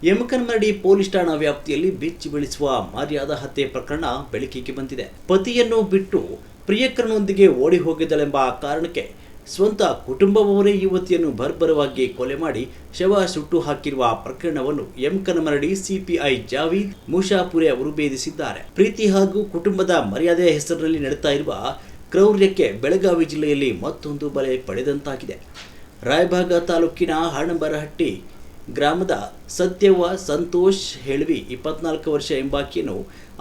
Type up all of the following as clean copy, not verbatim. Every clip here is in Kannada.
ಯಮಕನಮರಡಿ ಪೊಲೀಸ್ ಠಾಣಾ ವ್ಯಾಪ್ತಿಯಲ್ಲಿ ಬೆಚ್ಚಿ ಬೀಳಿಸುವ ಮರ್ಯಾದಾ ಹತ್ಯೆ ಪ್ರಕರಣ ಬೆಳಕಿಗೆ ಬಂದಿದೆ. ಪತಿಯನ್ನು ಬಿಟ್ಟು ಪ್ರಿಯಕರನೊಂದಿಗೆ ಓಡಿ ಹೋಗಿದ್ದಳೆಂಬ ಕಾರಣಕ್ಕೆ ಸ್ವಂತ ಕುಟುಂಬವವರೇ ಯುವತಿಯನ್ನು ಬರ್ಬರವಾಗಿ ಕೊಲೆ ಮಾಡಿ ಶವ ಸುಟ್ಟು ಹಾಕಿರುವ ಪ್ರಕರಣವನ್ನು ಯಮಕನಮರಡಿ ಸಿಪಿಐ ಜಾವೀದ್ ಮುಷಾಪುರೆ ಅವರು ಭೇದಿಸಿದ್ದಾರೆ. ಪ್ರೀತಿ ಹಾಗೂ ಕುಟುಂಬದ ಮರ್ಯಾದೆಯ ಹೆಸರಿನಲ್ಲಿ ನಡೆಯುತ್ತಾ ಇರುವ ಕ್ರೌರ್ಯಕ್ಕೆ ಬೆಳಗಾವಿ ಜಿಲ್ಲೆಯಲ್ಲಿ ಮತ್ತೊಂದು ಬಲೆ ಪಡೆದಂತಾಗಿದೆ. ರಾಯಭಾಗ ತಾಲೂಕಿನ ಹಣಬರಹಟ್ಟಿ ಗ್ರಾಮದ ಸತ್ಯವ್ವ ಸಂತೋಷ್ ಹೆಳ್ವಿ 24 ವರ್ಷ ಎಂಬಾಕೆಯನ್ನು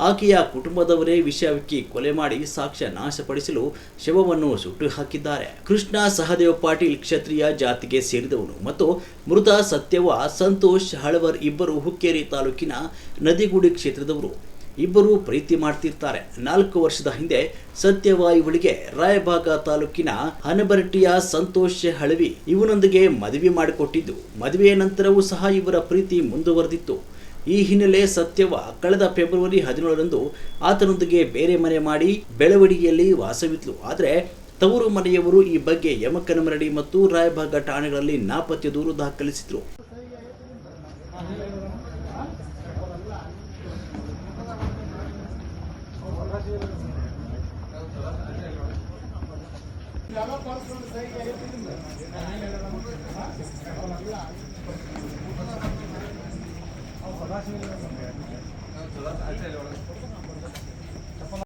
ಆಕೆಯ ಕುಟುಂಬದವರೇ ವಿಷವಿಕ್ಕಿ ಕೊಲೆ ಮಾಡಿ ಸಾಕ್ಷ್ಯ ನಾಶಪಡಿಸಲು ಶವವನ್ನು ಸುಟ್ಟು ಹಾಕಿದ್ದಾರೆ. ಕೃಷ್ಣ ಸಹದೇವ ಪಾಟೀಲ್ ಕ್ಷತ್ರಿಯ ಜಾತಿಗೆ ಸೇರಿದವನು ಮತ್ತು ಮೃತ ಸತ್ಯವ್ವ ಸಂತೋಷ್ ಹಳವರ್ ಇಬ್ಬರು ಹುಕ್ಕೇರಿ ತಾಲೂಕಿನ ನದಿಗುಡಿ ಕ್ಷೇತ್ರದವರು. ಇಬ್ಬರು ಪ್ರೀತಿ ಮಾಡ್ತಿರ್ತಾರೆ. 4 ವರ್ಷದ ಹಿಂದೆ ಸತ್ಯವ್ವ ಇವಳಿಗೆ ರಾಯಭಾಗ ತಾಲೂಕಿನ ಹನಬರಟ್ಟಿಯ ಸಂತೋಷ್ ಹಳವಿ ಇವನೊಂದಿಗೆ ಮದುವೆ ಮಾಡಿಕೊಟ್ಟಿದ್ದು. ಮದುವೆಯ ನಂತರವೂ ಸಹ ಇವರ ಪ್ರೀತಿ ಮುಂದುವರೆದಿತ್ತು. ಈ ಹಿನ್ನೆಲೆ ಸತ್ಯವ್ವ ಕಳೆದ ಫೆಬ್ರವರಿ 17ರಂದು ಆತನೊಂದಿಗೆ ಬೇರೆ ಮನೆ ಮಾಡಿ ಬೆಳವಡಿಗೆಯಲ್ಲಿ ವಾಸವಿದ್ಲು. ಆದರೆ ತವರು ಮನೆಯವರು ಈ ಬಗ್ಗೆ ಯಮಕನಮರಡಿ ಮತ್ತು ರಾಯಭಾಗ ಠಾಣೆಗಳಲ್ಲಿ ನಾಪತ್ತೆ ದೂರು ದಾಖಲಿಸಿದ್ರು.